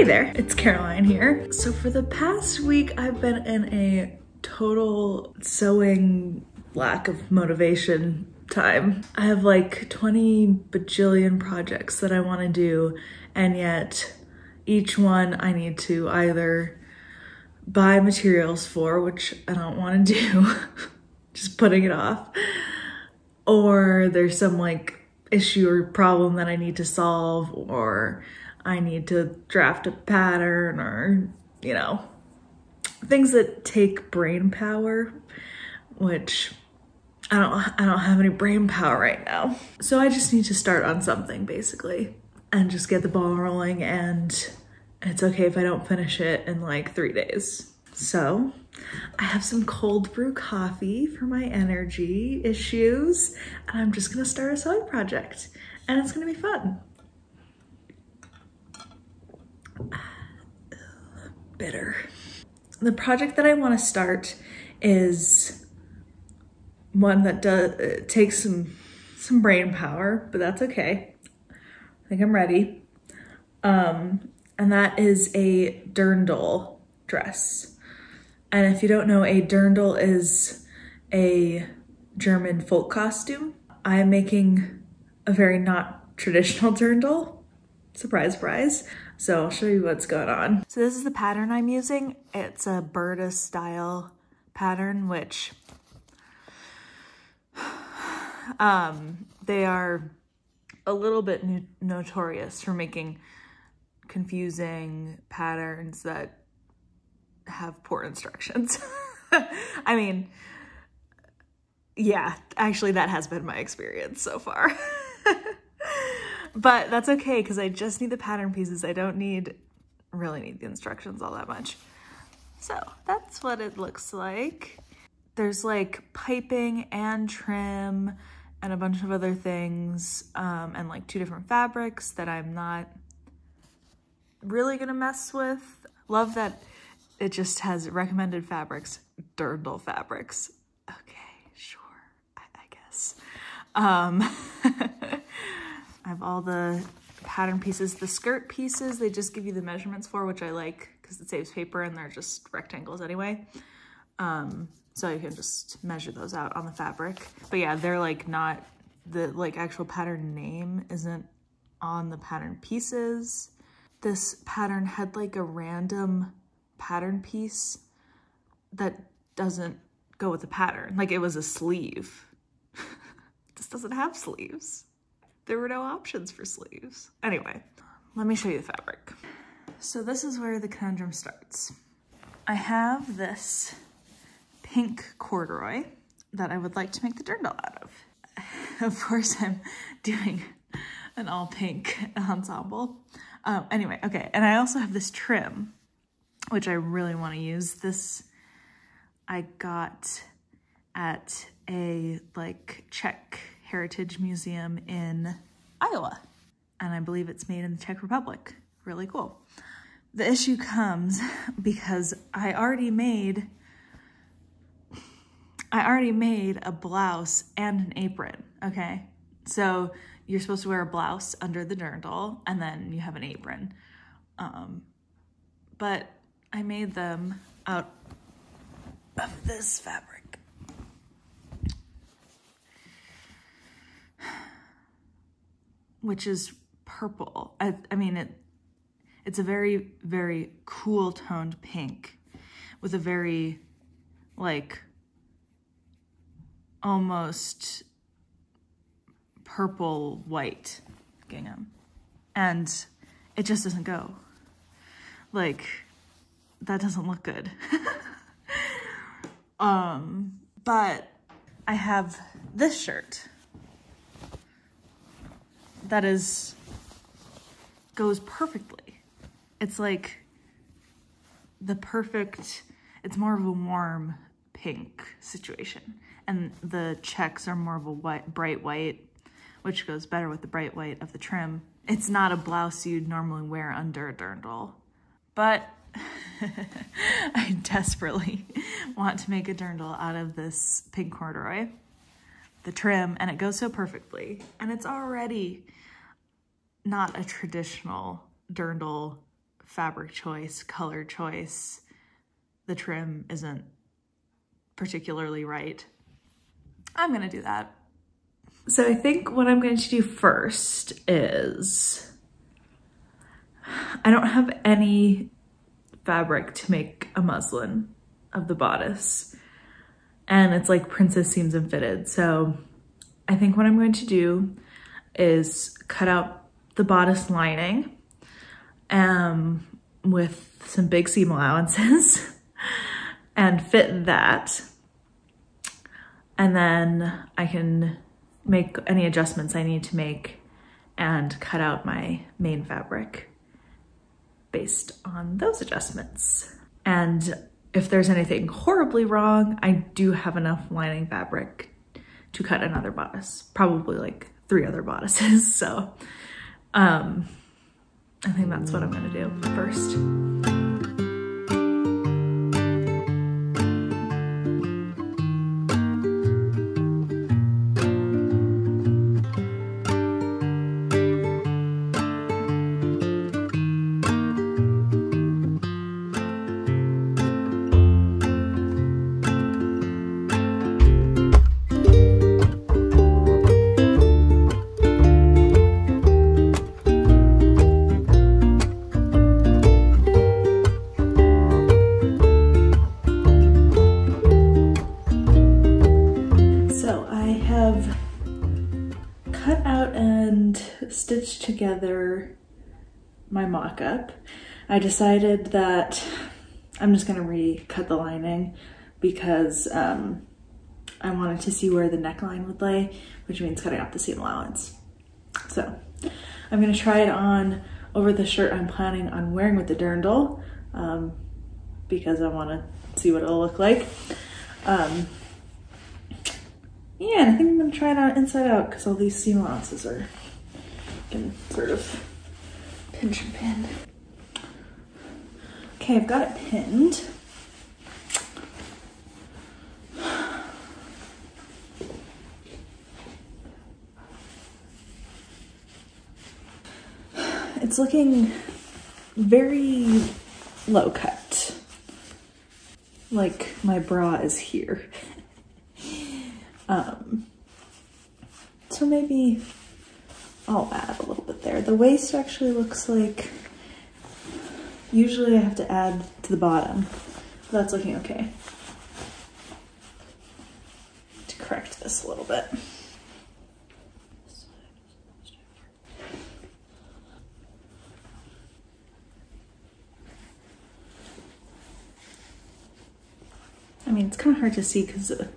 Hey there, it's Caroline here. So for the past week, I've been in a total sewing lack of motivation time. I have like 20 bajillion projects that I want to do, and yet each one I need to either buy materials for, which I don't want to do, just putting it off, or there's some like issue or problem that I need to solve, or I need to draft a pattern, or, you know, things that take brain power, which I don't have any brain power right now. So I just need to start on something basically and just get the ball rolling, and it's okay if I don't finish it in like 3 days. So I have some cold brew coffee for my energy issues, and I'm just gonna start a sewing project, and it's gonna be fun. Bitter. The project that I want to start is one that takes some brain power, but that's okay. I think I'm ready. And that is a Dirndl dress. And if you don't know, a Dirndl is a German folk costume. I'm making a very not traditional Dirndl. Surprise, surprise. So I'll show you what's going on. So this is the pattern I'm using. It's a Burda style pattern, which they are a little bit notorious for making confusing patterns that have poor instructions. I mean, yeah, actually that has been my experience so far. But that's okay, because I just need the pattern pieces. I don't really need the instructions all that much. So that's what it looks like. There's like piping and trim and a bunch of other things, and like 2 different fabrics that I'm not really gonna mess with. Love that it just has recommended fabrics, Dirndl fabrics. Okay, sure, I guess. I have all the pattern pieces. The skirt pieces, they just give you the measurements for, which I like because it saves paper and they're just rectangles anyway. So you can just measure those out on the fabric. But yeah, they're like not, the like actual pattern name isn't on the pattern pieces. This pattern had like a random pattern piece that doesn't go with the pattern. Like it was a sleeve. This doesn't have sleeves. There were no options for sleeves. Anyway, let me show you the fabric. So this is where the conundrum starts. I have this pink corduroy that I would like to make the dirndl out of. Of course, I'm doing an all pink ensemble. Anyway, okay, and I also have this trim, which I really want to use. This I got at a like Czech Heritage Museum in Iowa, and I believe it's made in the Czech Republic. Really cool. The issue comes because I already made a blouse and an apron, okay? So you're supposed to wear a blouse under the dirndl, and then you have an apron. But I made them out of this fabric. Which is purple. I mean, it's a very, very cool toned pink with a very, like, almost purple white gingham. And it just doesn't go. Like, that doesn't look good. But I have this shirt that goes perfectly. It's like the perfect, it's more of a warm pink situation. And the checks are more of a bright white, which goes better with the bright white of the trim. It's not a blouse you'd normally wear under a dirndl, but I desperately want to make a dirndl out of this pink corduroy, the trim, and it goes so perfectly. And it's already not a traditional dirndl fabric choice, color choice, the trim isn't particularly right, I'm gonna do that. So I think what I'm going to do first is, I don't have any fabric to make a muslin of the bodice, and it's like princess seams and fitted. So I think what I'm going to do is cut out the bodice lining with some big seam allowances and fit that. And then I can make any adjustments I need to make and cut out my main fabric based on those adjustments. And if there's anything horribly wrong, I do have enough lining fabric to cut another bodice, probably like 3 other bodices. So I think that's what I'm gonna do first. Stitched together my mock-up. I decided that I'm just gonna recut the lining because I wanted to see where the neckline would lay, which means cutting off the seam allowance. So I'm gonna try it on over the shirt I'm planning on wearing with the dirndl because I wanna see what it'll look like. Yeah, and I think I'm gonna try it on inside out because all these seam allowances are can sort of pinch and pin. Okay, I've got it pinned. It's looking very low cut, like my bra is here. So maybe I'll add a little bit there. The waist actually looks like, usually I have to add to the bottom, but that's looking okay. To correct this a little bit. I mean, it's kind of hard to see because of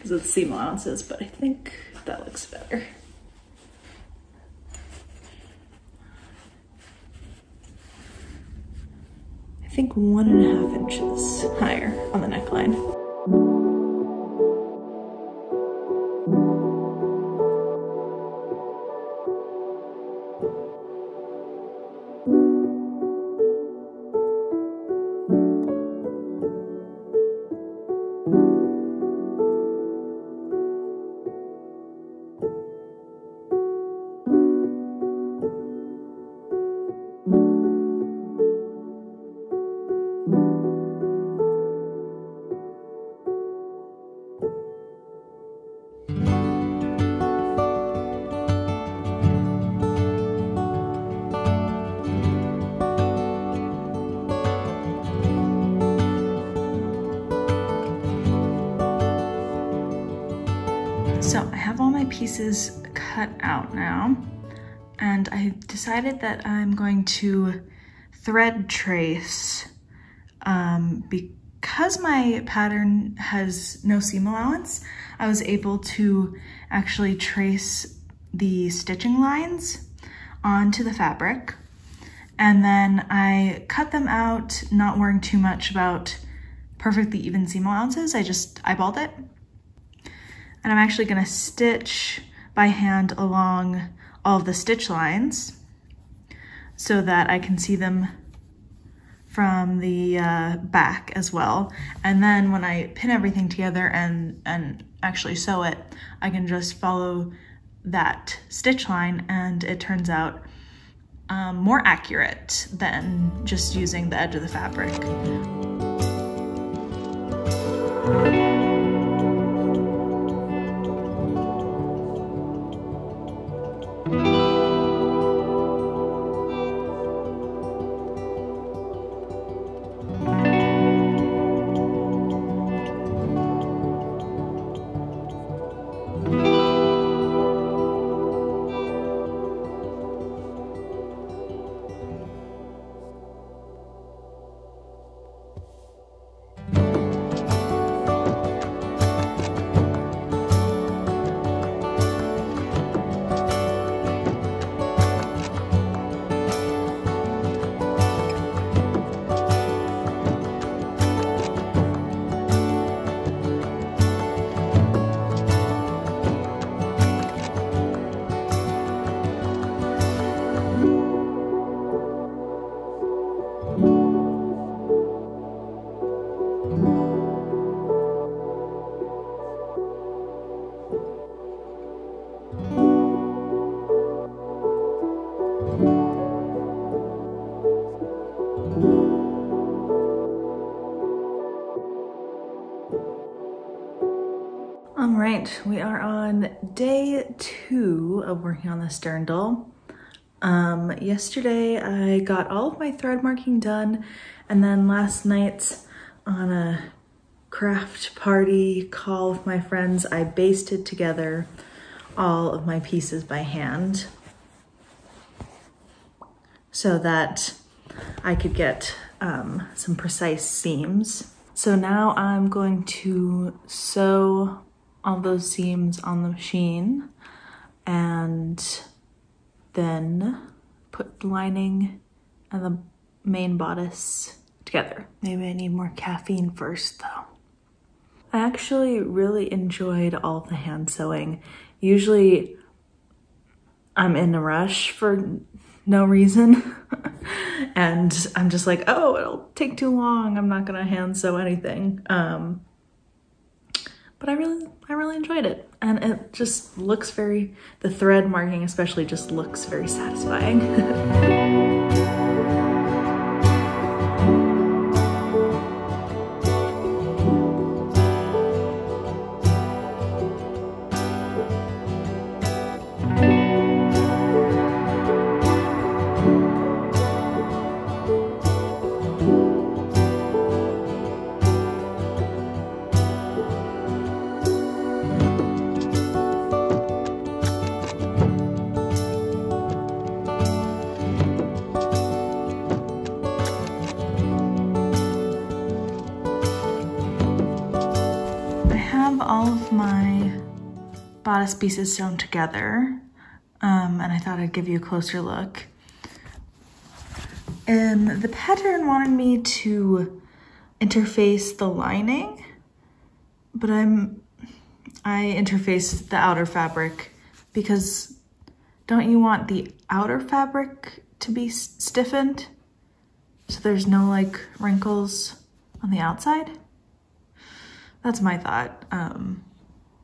the seam allowances, but I think that looks better. I think 1.5 inches higher on the neckline. So I have all my pieces cut out now, and I decided that I'm going to thread trace because my pattern has no seam allowance. I was able to actually trace the stitching lines onto the fabric, and then I cut them out, not worrying too much about perfectly even seam allowances. I just eyeballed it. And I'm actually gonna stitch by hand along all of the stitch lines so that I can see them from the back as well. And then when I pin everything together and actually sew it, I can just follow that stitch line, and it turns out more accurate than just using the edge of the fabric. All right, we are on day 2 of working on this dirndl. Yesterday I got all of my thread marking done, and then last night on a craft party call with my friends, I basted together all of my pieces by hand so that I could get some precise seams. So now I'm going to sew all those seams on the machine and then put the lining and the main bodice together. Maybe I need more caffeine first though. I actually really enjoyed all the hand sewing. Usually I'm in a rush for no reason and I'm just like, oh, it'll take too long, I'm not gonna hand sew anything. But I really enjoyed it, and it just looks the thread marking especially just looks very satisfying. All of my bodice pieces sewn together, and I thought I'd give you a closer look. The pattern wanted me to interface the lining, but I interfaced the outer fabric because don't you want the outer fabric to be stiffened so there's no like wrinkles on the outside? That's my thought.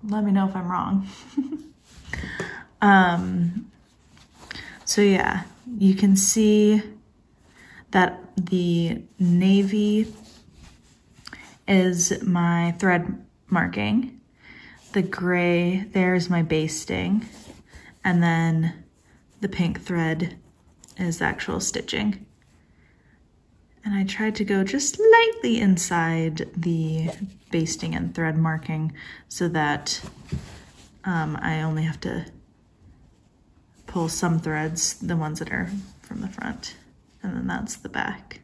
Let me know if I'm wrong. So yeah, you can see that the navy is my thread marking. The gray there is my basting. And then the pink thread is the actual stitching. And I tried to go just slightly inside the basting and thread marking so that I only have to pull some threads, the ones that are from the front, and then that's the back.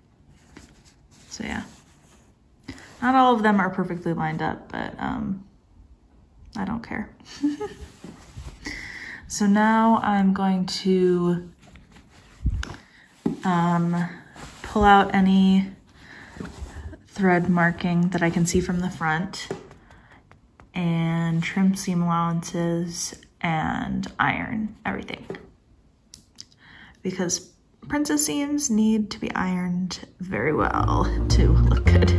So yeah, not all of them are perfectly lined up, but I don't care. So now I'm going to pull out any thread marking that I can see from the front and trim seam allowances and iron everything, because princess seams need to be ironed very well to look good.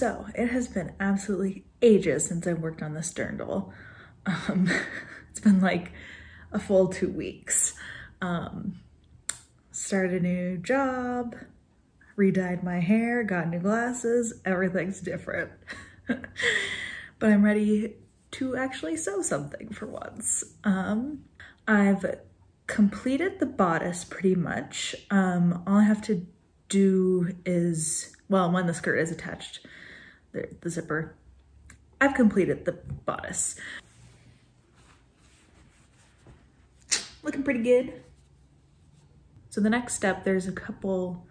So it has been absolutely ages since I worked on this dirndl. It's been like a full 2 weeks. Started a new job, re-dyed my hair, got new glasses, everything's different. But I'm ready to actually sew something for once. I've completed the bodice pretty much. All I have to do is, well, when the skirt is attached, the zipper, I've completed the bodice. Looking pretty good. So the next step, there's a couple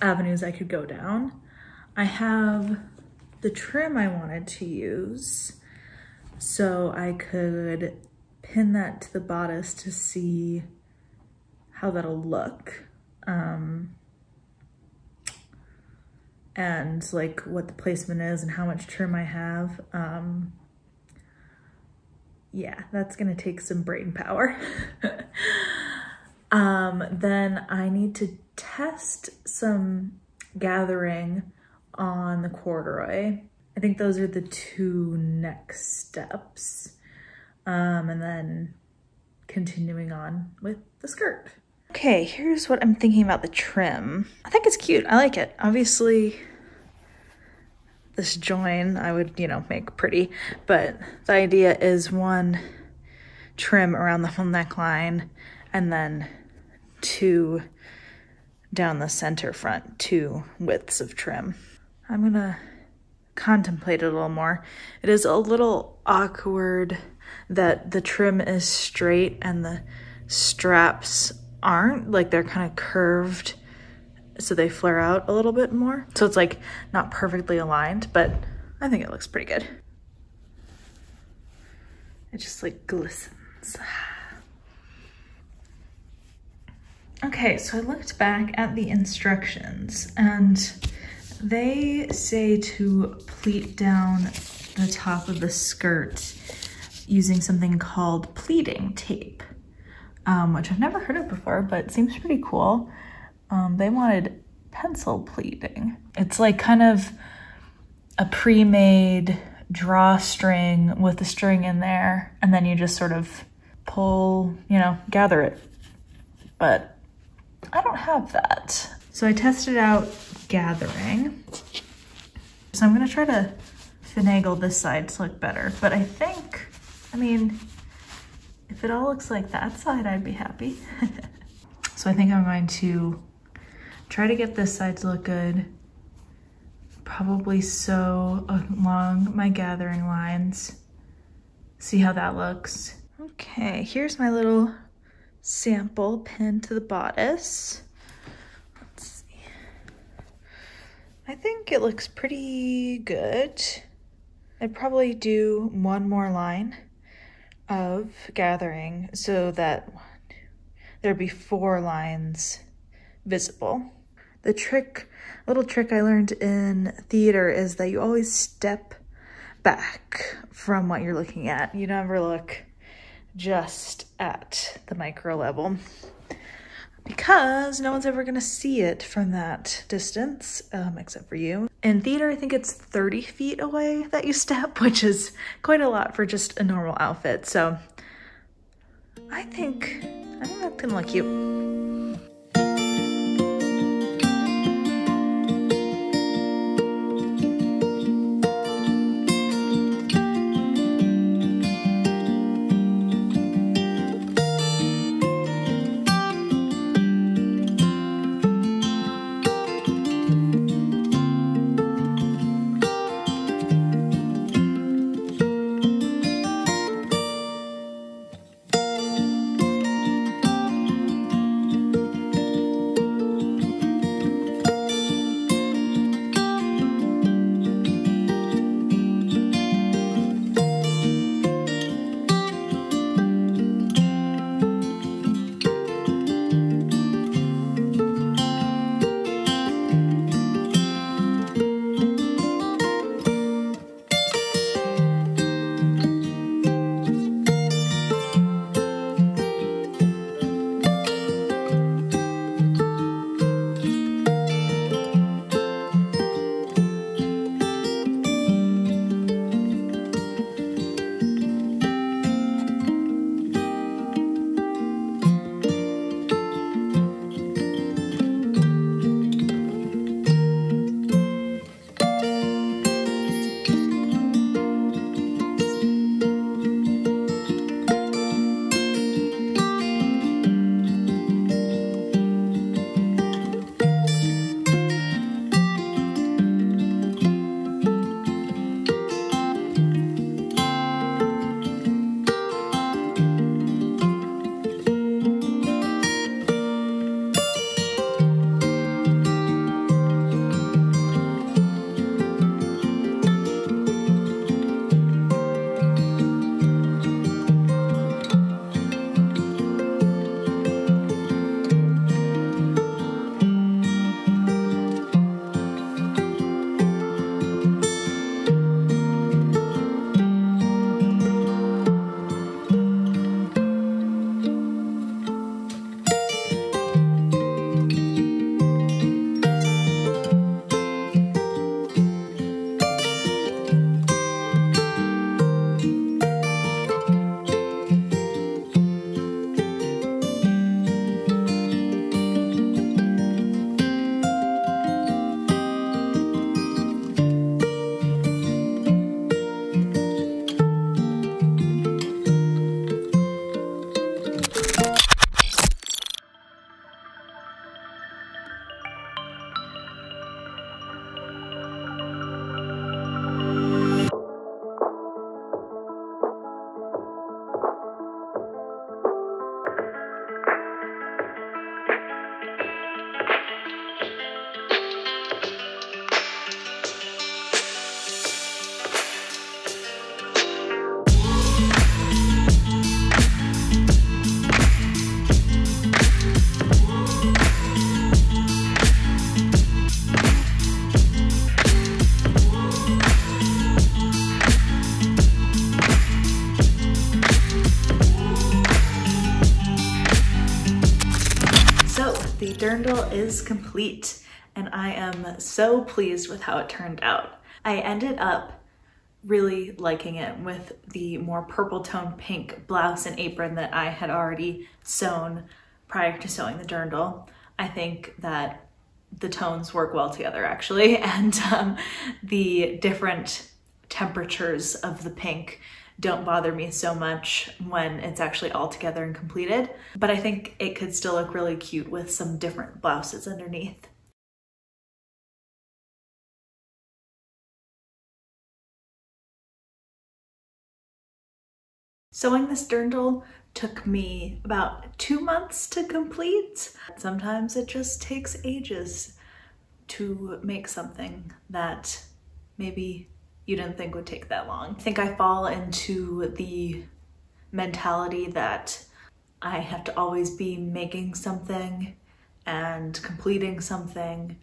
avenues I could go down. I have the trim I wanted to use, so I could pin that to the bodice to see how that'll look. And like what the placement is and how much trim I have. Yeah, that's gonna take some brain power. Then I need to test some gathering on the corduroy. I think those are the 2 next steps. And then continuing on with the skirt. Okay, here's what I'm thinking about the trim. I think it's cute, I like it. Obviously, this join I would, you know, make pretty, but the idea is 1 trim around the whole neckline and then 2 down the center front, 2 widths of trim. I'm gonna contemplate it a little more. It is a little awkward that the trim is straight and the straps aren't, like they're kind of curved, so they flare out a little bit more. So it's like not perfectly aligned, but I think it looks pretty good. It just like glistens. Okay, so I looked back at the instructions and they say to pleat down the top of the skirt using something called pleating tape, which I've never heard of before, but it seems pretty cool. They wanted pencil pleating. It's like kind of a pre-made drawstring with the string in there, and then you just sort of pull, you know, gather it. But I don't have that. So I tested out gathering. So I'm gonna try to finagle this side to look better, but I think, I mean, if it all looks like that side, I'd be happy. So I think I'm going to try to get this side to look good. Probably sew along my gathering lines. See how that looks. Okay, here's my little sample pinned to the bodice. Let's see. I think it looks pretty good. I'd probably do 1 more line of gathering so that there'd be 4 lines visible. The little trick I learned in theater is that you always step back from what you're looking at. You never look just at the micro level because no one's ever gonna see it from that distance, except for you. In theater, I think it's 30 feet away that you step, which is quite a lot for just a normal outfit. So I think that's gonna look cute. The dirndl is complete and I am so pleased with how it turned out. I ended up really liking it with the more purple tone pink blouse and apron that I had already sewn prior to sewing the dirndl. I think that the tones work well together actually, and the different temperatures of the pink don't bother me so much when it's actually all together and completed, but I think it could still look really cute with some different blouses underneath. Sewing this dirndl took me about 2 months to complete. Sometimes it just takes ages to make something that maybe you didn't think would take that long. I think I fall into the mentality that I have to always be making something and completing something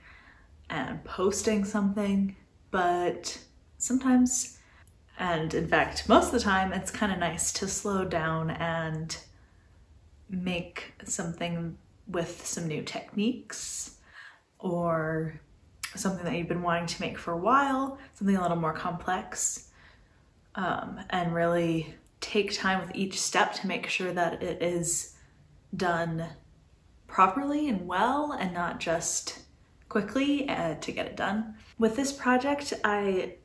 and posting something, but sometimes, and in fact, most of the time, it's kind of nice to slow down and make something with some new techniques or something that you've been wanting to make for a while, something a little more complex, and really take time with each step to make sure that it is done properly and well and not just quickly to get it done. With this project, I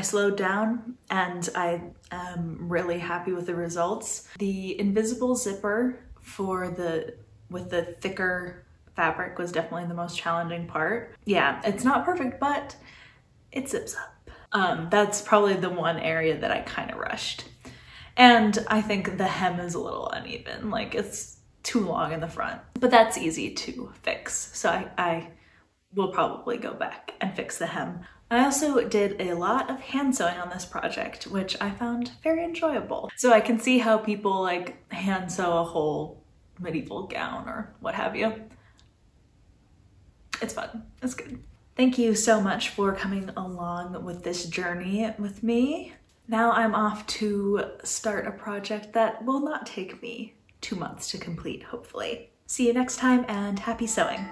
slowed down and I am really happy with the results. The invisible zipper with the thicker fabric was definitely the most challenging part. Yeah, it's not perfect, but it zips up. That's probably the one area that I kind of rushed. And I think the hem is a little uneven, like it's too long in the front, but that's easy to fix. So I will probably go back and fix the hem. I also did a lot of hand sewing on this project, which I found very enjoyable. So I can see how people like hand sew a whole medieval gown or what have you. It's fun, it's good. Thank you so much for coming along with this journey with me. Now I'm off to start a project that will not take me 2 months to complete, hopefully. See you next time and happy sewing.